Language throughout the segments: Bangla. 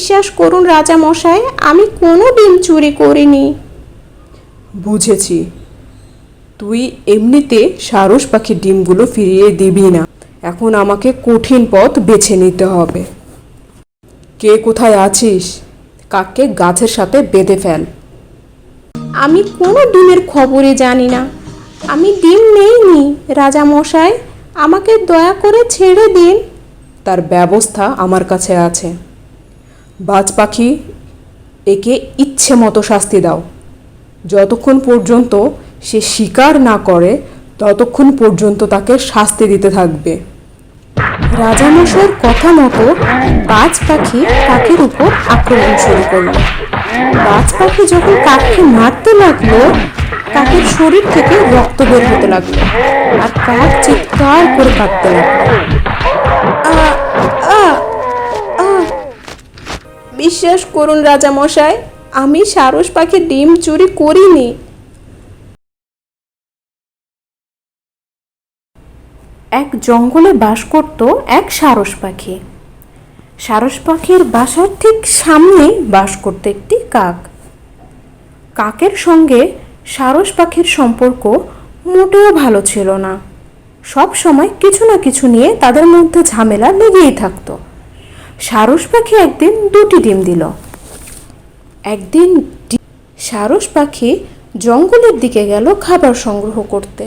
বিশ্বাস করুন রাজা মশাই, আমি কোনো ডিম চুরি করিনি। বুঝেছি, তুই এমনিতে সারস পাখির ডিমগুলো ফিরিয়ে দিবি না। এখন আমাকে কঠিন পথ বেছে নিতে হবে। কে কোথায় আছিস? কাককে গাছের সাথে বেঁধে ফেল। আমি কোনো ডিমের খবরই জানি না। আমি ডিম নেইনি রাজা মশাই, আমাকে দয়া করে ছেড়ে দিন। তার ব্যবস্থা আমার কাছে আছে। বাজ পাখি, একে ইচ্ছে মতো শাস্তি দাও। যতক্ষণ পর্যন্ত সে শিকার না করে ততক্ষণ পর্যন্ত তাকে শাস্তি দিতে থাকবে। রাজামশাইয়ের কথা মতো বাজ পাখি কাকের উপর আক্রমণ শুরু করলো। বাজ পাখি যখন কাককে মারতে লাগলো, কাকের শরীর থেকে রক্ত বের হতে লাগলো আর কাক চিৎকার করে কাঁদতে লাগলো। বিশ্বাস করুন রাজা মশাই, আমি সারস পাখির ডিম চুরি করিনি। এক জঙ্গলে বাস করত এক সারস পাখি। সারস পাখির বাসার ঠিক সামনেই বাস করত একটি কাক। কাকের সঙ্গে সারস পাখির সম্পর্ক মোটেও ভালো ছিল না। সব সময় কিছু না কিছু নিয়ে তাদের মধ্যে ঝামেলা লেগেই থাকতো। সারস পাখি একদিন 2টি ডিম দিল। একদিন সারস পাখি জঙ্গলের দিকে গেল খাবার সংগ্রহ করতে।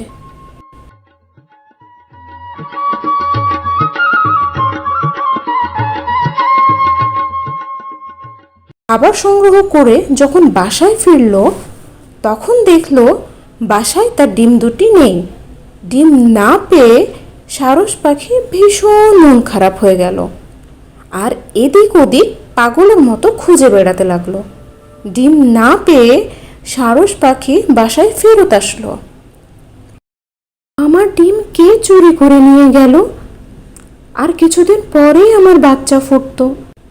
খাবার সংগ্রহ করে যখন বাসায় ফিরল, তখন দেখলো বাসায় তার ডিম 2টি নেই। ডিম না পেয়ে সারস পাখি ভীষণ মন খারাপ হয়ে গেল আর এদিক ওদিক পাগলের মতো খুঁজে বেড়াতে লাগলো। ডিম না পেয়ে সারস পাখি বাসায় ফেরত আসলো। আমার ডিম কে চুরি করে নিয়ে গেল? আর কিছুদিন পরেই আমার বাচ্চা ফুটতো।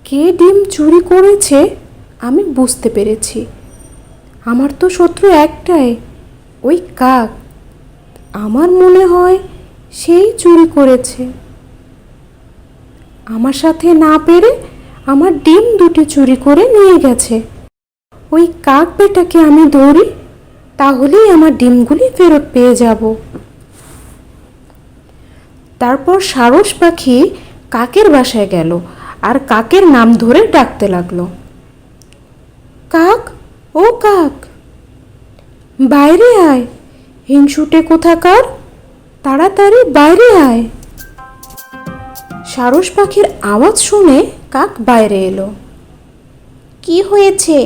কে ডিম চুরি করেছে আমি বুঝতে পেরেছি। আমার তো শত্রু একটাই, ওই কাক। আমার মনে হয় সেই চুরি করেছে। আমার সাথে না পেরে আমার ডিম 2টি চুরি করে নিয়ে গেছে। ওই কাক বেটাকে আমি ধরি, তাহলেই আমার ডিমগুলি ফেরত পেয়ে যাব। তারপর সারস পাখি কাকের বাসায় গেল আর কাকের নাম ধরে ডাকতে লাগলো। কাক, ও কাক, বাইরে আয়। হিংসুটে কোথাকার, তাড়াতাড়ি বাইরে আয়। সারস পাখির আওয়াজ শুনে কাক বাইরে এলো। কি হয়েছে?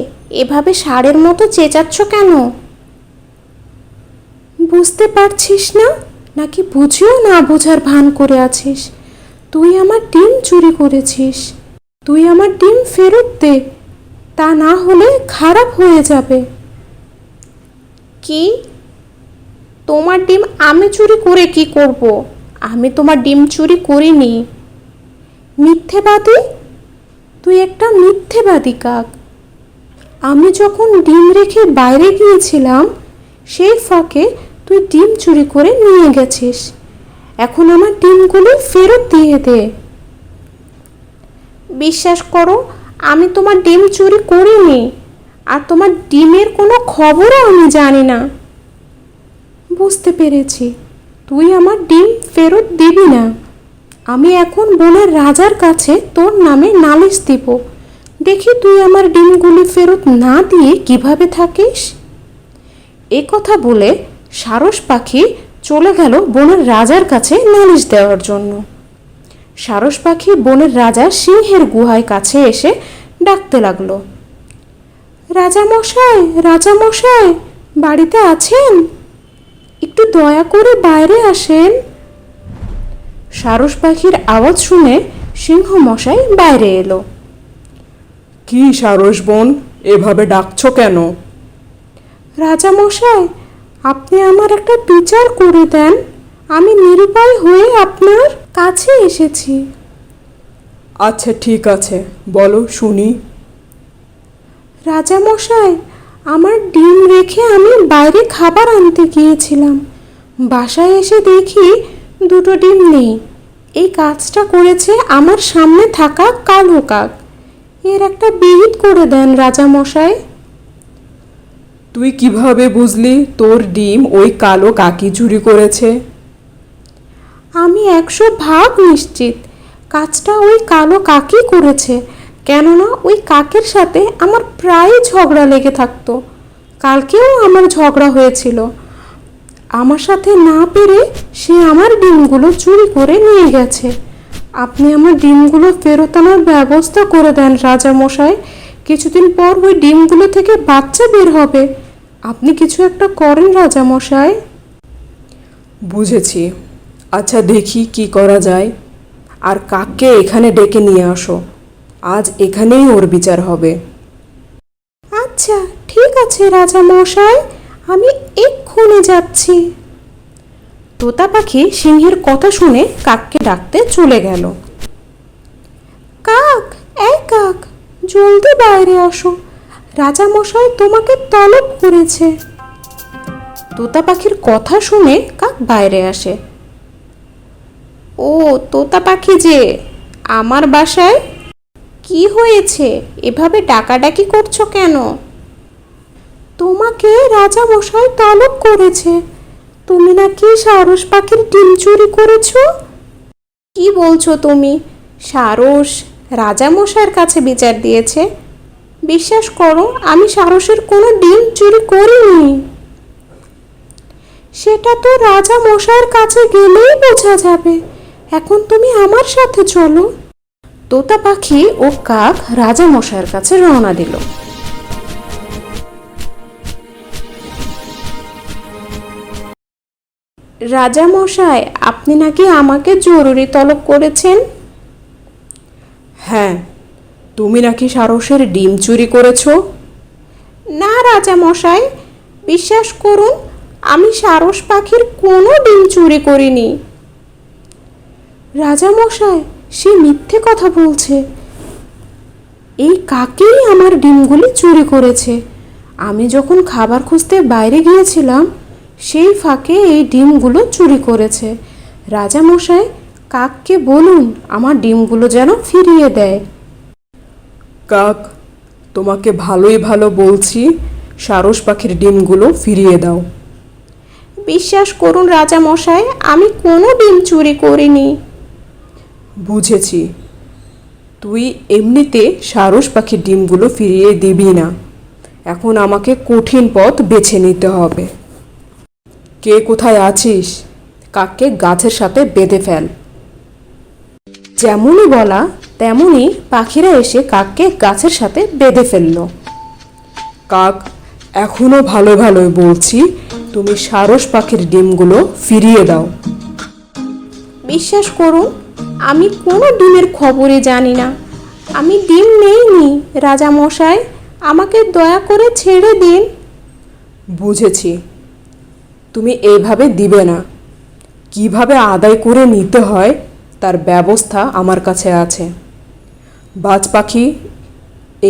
এভাবে ষাঁড়ের মতো চেঁচাচ্ছ কেন? বুঝতে পারছিস না নাকি বুঝিও না বোঝার ভান করে আছিস? তুই আমার ডিম চুরি করেছিস। তুই আমার ডিম ফেরত দে, তা না হলে খারাপ হয়ে যাবে। কি? তোমার ডিম আমি চুরি করে কি করব? আমি তোমার ডিম চুরি করিনি। মিথ্যেবাদী! তুই একটা মিথ্যেবাদী কাক। আমি যখন ডিম রেখে বাইরে গিয়েছিলাম, সেই ফাঁকে তুই ডিম চুরি করে নিয়ে গেছিস। এখন আমার ডিমগুলো ফেরত দিয়ে দে। বিশ্বাস করো, আমি তোমার ডিম চুরি করিনি আর তোমার ডিমের কোনো খবরও আমি জানি না। বুঝতে পেরেছি, তুই আমার ডিম ফেরত দিবি না। আমি এখন বনের রাজার কাছে তোর নামে নালিশ দিব। দেখি তুই আমার ডিমগুলি ফেরত না দিয়ে কিভাবে থাকিস। এ কথা বলে সারস পাখি চলে গেল বনের রাজার কাছে নালিশ দেওয়ার জন্য। সারস পাখি বনের রাজা সিংহের গুহায় কাছে এসে ডাকতে লাগলো, রাজা মশাই, রাজা মশাই, বাড়িতে আছেন? একটু দয়া করে বাইরে আসেন। সারস পাখির আওয়াজ শুনে সিংহ মশাই বাইরে এলো। কি সারস বোন, এভাবে ডাকছো কেন? রাজা মশাই, আপনি আমার একটা বিচার করে দেন। আমি নিরুপায় হয়ে আপনার কাছে এসেছি। আচ্ছা ঠিক আছে, বলো শুনি। রাজা মশাই, আমার ডিম রেখে আমি বাইরে খাবার আনতে গিয়েছিলাম। বাসায় এসে দেখি 2টো ডিম নেই। এই কাজটা করেছে আমার সামনে থাকা কালো কাক। এর একটা বিহিত করে দেন রাজা মশাই। তুই কিভাবে বুঝলি তোর ডিম ওই কালো কাকি চুরি করেছে? আমি 100 ভাগ নিশ্চিত কাজটা ওই কালো কাকি করেছে, কেননা ওই কাকের সাথে আমার প্রায় ঝগড়া লেগে থাকতো। কালকেও আমার ঝগড়া হয়েছিল। আমার সাথে না পেরে সে আমার ডিমগুলো চুরি করে নিয়ে গেছে। আপনি আমার ডিমগুলো ফেরত আনার ব্যবস্থা করে দেন রাজা মশাই। কিছুদিন পর ওই ডিমগুলো থেকে বাচ্চা বের হবে। আপনি কিছু একটা করেন রাজা মশাই। বুঝেছি। আচ্ছা, দেখি কি করা যায়। আর কাককে এখানে ডেকে নিয়ে আসো। আজ এখানেই ওর বিচার হবে। আচ্ছা ঠিক আছে রাজা মশাই, আমি এক্ষুনি যাচ্ছি। তোতা পাখি সিংহের কথা শুনে কাককে ডাকতে চলে গেল। কাক, এই কাক, জলদি বাইরে আসো, রাজা মশাই তোমাকে তলব করেছে। তোতা পাখির কথা শুনে কাক বাইরে আসে। ও তোতা পাখি যে, আমার বাসায় কি হয়েছে? এভাবে ডাকাডাকি করছো কেন? তোমাকে রাজা মশাই তলব করেছে। তুমি নাকি সারস পাখির ডিম চুরি করেছো। কি বলছো তুমি? সারস রাজা মশাইয়ের কাছে বিচার দিয়েছে? বিশ্বাস করো, আমি সারসের কোনো ডিম চুরি করিনি। সেটা তো রাজা মশাইয়ের কাছে গেলেই বোঝা যাবে। এখন তুমি আমার সাথে চলো। তোতা পাখি ও কাক রাজা মশাইয়ের কাছে রওনা দিল। রাজা মশাই, আপনি নাকি আমাকে জরুরি তলব করেছেন? হ্যাঁ, তুমি নাকি সারসের ডিম চুরি করেছো? না রাজা মশাই, বিশ্বাস করুন, আমি সারস পাখির কোনো ডিম চুরি করিনি। রাজা মশাই, সে মিথ্যে কথা বলছে। এই কাকেই আমার ডিমগুলি চুরি করেছে। আমি যখন খাবার খুঁজতে বাইরে গিয়েছিলাম, সেই ফাঁকে এই ডিমগুলো চুরি করেছে। রাজা মশাই, কাককে বলুন আমার ডিমগুলো যেন ফিরিয়ে দেয়। কাক, তোমাকে ভালোই ভালো বলছি, সারস পাখির ডিমগুলো ফিরিয়ে দাও। বিশ্বাস করুন রাজা মশাই, আমি কোনো ডিম চুরি করিনি। বুঝেছি, তুই এমনিতে সারস পাখির ডিমগুলো ফিরিয়ে দিবি না। এখন আমাকে কঠিন পথ বেছে নিতে হবে। কে কোথায় আছিস? কাককে গাছের সাথে বেঁধে ফেল। যেমনই বলা তেমনই পাখিরা এসে কাককে গাছের সাথে বেঁধে ফেলল। কাক, এখনো ভালো ভালোই বলছি, তুমি সারস পাখির ডিমগুলো ফিরিয়ে দাও। বিশ্বাস করুন, আমি কোনো ডিমের খবরই জানি না। আমি ডিম নেইনি রাজা মশাই, আমাকে দয়া করে ছেড়ে দিন। বুঝেছি, তুমি এইভাবে দিবে না। কিভাবে আদায় করে নিতে হয় তার ব্যবস্থা আমার কাছে আছে। বাজ পাখি,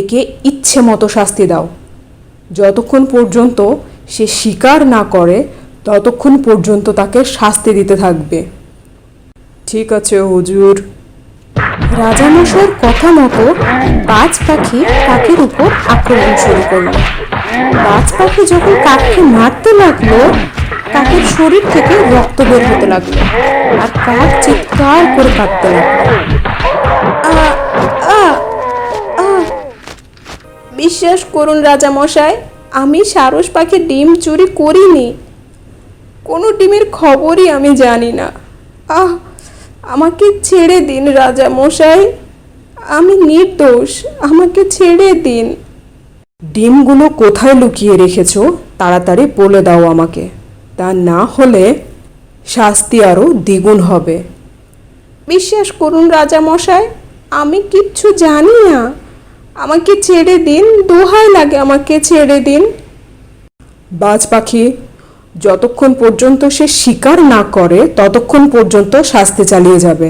একে ইচ্ছে মতো শাস্তি দাও। যতক্ষণ পর্যন্ত সে স্বীকার না করে ততক্ষণ পর্যন্ত তাকে শাস্তি দিতে থাকবে। ঠিক আছে হুজুর। রাজামশাইয়ের কথা মতো বাজ পাখি কাকের উপর আক্রমণ শুরু করলো। বাজ পাখি যখন কাককে মারতে লাগলো, কাকের শরীর থেকে রক্ত বের হতে লাগলো আর কাক চিৎকার করে কাঁদতে লাগলো। বিশ্বাস করুন রাজামশাই, আমি সারস পাখির ডিম চুরি করিনি। কোনো ডিমের খবরই আমি জানি না। আমাকে ছেড়ে দিন রাজামশাই, আমি নির্দোষ, আমাকে ছেড়ে দিন। ডিমগুলো কোথায় লুকিয়ে রেখেছো তাড়াতাড়ি বলে দাও আমাকে, তা না হলে শাস্তি আরও দ্বিগুণ হবে। বিশ্বাস করুন রাজামশাই, আমি কিচ্ছু জানি না, আমাকে ছেড়ে দিন, দোহাই লাগে আমাকে ছেড়ে দিন। বাজ পাখি, যতক্ষণ পর্যন্ত সে স্বীকার না করে ততক্ষণ পর্যন্ত শাস্তি চালিয়ে যাবে।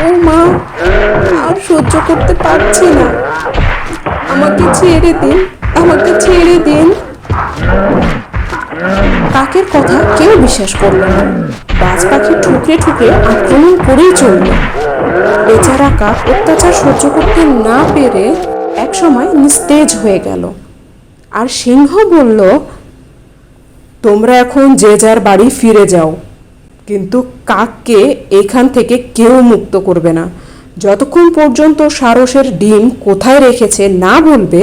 ও মা, আর সহ্য করতে পারছি না, আমাকে ছেড়ে দিন, আমাকে ছেড়ে দিন। কাকের কথা কেউ বিশ্বাস করল না। বাজ পাখি ঠুকরে ঠুকরে আক্রমণ করেই চলল। বেচারা কাক অত্যাচার সহ্য করতে না পেরে একসময় নিস্তেজ হয়ে গেল। আর সিংহ বলল, তোমরা এখন যে যার বাড়ি ফিরে যাও, কিন্তু কাককে এখান থেকে কেউ মুক্ত করবে না। যতক্ষণ পর্যন্ত সারসের ডিম কোথায় রেখেছে না বলবে,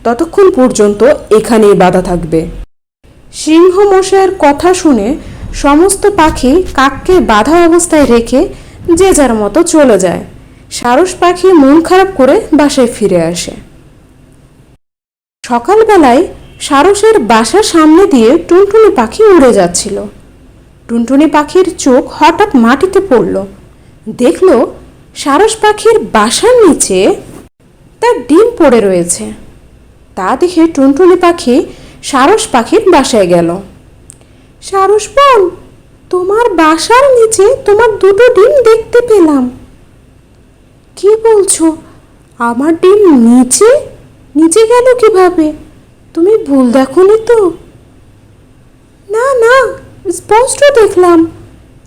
ততক্ষণ পর্যন্ত এখানেই বাধা থাকবে। সিংহ মশাইয়ের কথা শুনে সমস্ত পাখি কাককে বাধা অবস্থায় রেখে যে যার মতো চলে যায়। সারস পাখি মন খারাপ করে বাসায় ফিরে আসে। সকালবেলায় সারসের বাসার সামনে দিয়ে টুনটুনি পাখি উড়ে যাচ্ছিল। টুনটুনি পাখির চোখ হঠাৎ মাটিতে পড়ল। দেখল সারস পাখির বাসার নিচে তার ডিম পড়ে রয়েছে। তা দেখে টুনটুনি পাখি সারস পাখির বাসায় গেল। সারস বোন, তোমার বাসার নিচে তোমার দুটো ডিম দেখতে পেলাম। কি বলছো? আমার ডিম নিচে নিচে গেল কিভাবে? তুমি ভুল দেখোনি তো? না না, স্পষ্ট দেখলাম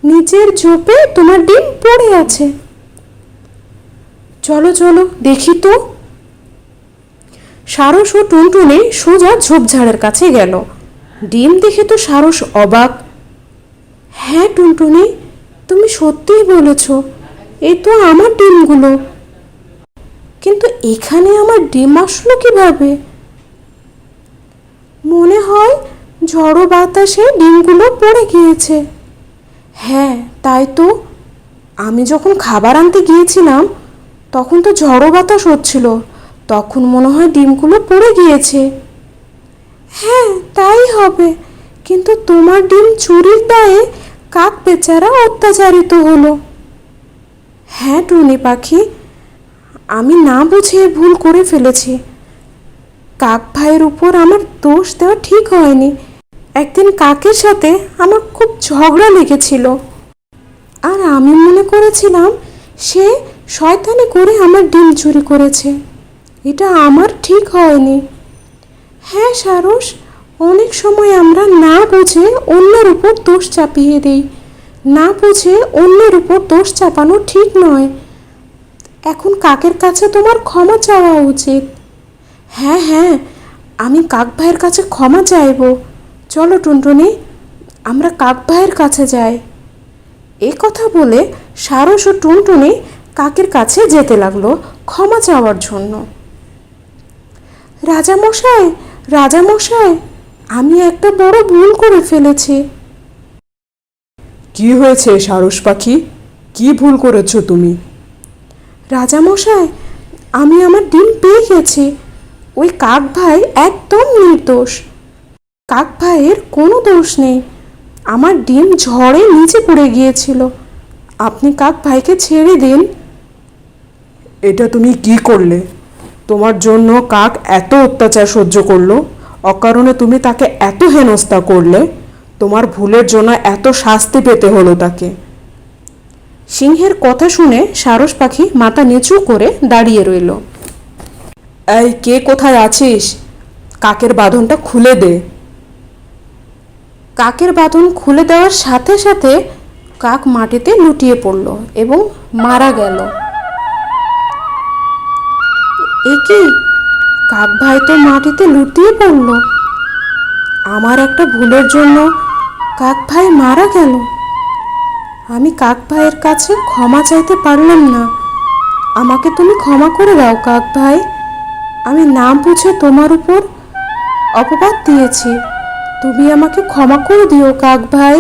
নিচের ঝোপে তোমার ডিম পড়ে আছে। চলো চলো দেখি তো। সারস ও টুনটুনি সোজা ঝোপঝাড়ের কাছে গেল। ডিম দেখে তো সারস অবাক। হ্যাঁ টুনটুনি, তুমি সত্যিই বলেছ, এই তো আমার ডিমগুলো। কিন্তু এখানে আমার ডিম আসলো কিভাবে? মনে হয় ঝড়ো বাতাসে ডিমগুলো পড়ে গিয়েছে। হ্যাঁ তাই তো, আমি যখন খাবার আনতে গিয়েছিলাম তখন তো ঝড়ো বাতাস হচ্ছিল, তখন মনে হয় ডিমগুলো পড়ে গিয়েছে। হ্যাঁ তাই হবে, কিন্তু তোমার ডিম চুরির দায়ে কাক বেচারা অত্যাচারিত হলো। হ্যাঁ টুনি পাখি, আমি না বুঝে ভুল করে ফেলেছি। কাক ভাইয়ের উপর আমার দোষ দেওয়া ঠিক হয়নি। একদিন কাকের সাথে আমার খুব ঝগড়া লেগেছিল, আর আমি মনে করেছিলাম সে শয়তানি করে আমার ডিম চুরি করেছে। এটা আমার ঠিক হয়নি। হ্যাঁ সারস, অনেক সময় আমরা না বুঝে অন্যের উপর দোষ চাপিয়ে দিই। না বুঝে অন্যের উপর দোষ চাপানো ঠিক নয়। এখন কাকের কাছে তোমার ক্ষমা চাওয়া উচিত। হ্যাঁ হ্যাঁ, আমি কাক ভাইয়ের কাছে ক্ষমা চাইব। চলো টুনটুনি, আমরা কাক ভাইয়ের কাছে যাই। এ কথা বলে সারস ও টুনটুনি কাকের কাছে যেতে লাগলো ক্ষমা চাওয়ার জন্য। রাজামশাই, রাজামশাই, আমি একটা বড় ভুল করে ফেলেছি। কি হয়েছে সারস পাখি? কি ভুল করেছো তুমি? রাজামশাই, আমি আমার ডিম পেয়ে গেছি। ওই কাক ভাই একদম নির্দোষ। কাক ভাইয়ের কোনো দোষ নেই। আমার ডিম ঝড়ে নিচে পড়ে গিয়েছিল। আপনি কাক ভাইকে ছেড়ে দিন। এটা তুমি কি করলে? তোমার জন্য কাক এত অত্যাচার সহ্য করলো, অকারণে তুমি তাকে এত হেনস্থা করলে, তোমার ভুলের জন্য এত শাস্তি পেতে হলো তাকে। সিংহের কথা শুনে সারস পাখি মাথা নিচু করে দাঁড়িয়ে রইল। এই কে কোথায় আছিস? কাকের বাঁধনটা খুলে দে। কাকের বাঁধন খুলে দেওয়ার সাথে সাথে কাক মাটিতে লুটিয়ে পড়ল এবং মারা গেল। এ কি, কাক ভাই তো মাটিতে লুটিয়ে পড়ল। আমার একটা ভুলের জন্য কাক ভাই মারা গেল। আমি কাক ভাইয়ের কাছে ক্ষমা চাইতে পারলাম না। আমাকে তুমি ক্ষমা করে দাও কাক ভাই। আমি না বুঝে তোমার উপর অপবাদ দিয়েছি। তুমি আমাকে ক্ষমা করে দিও কাক ভাই।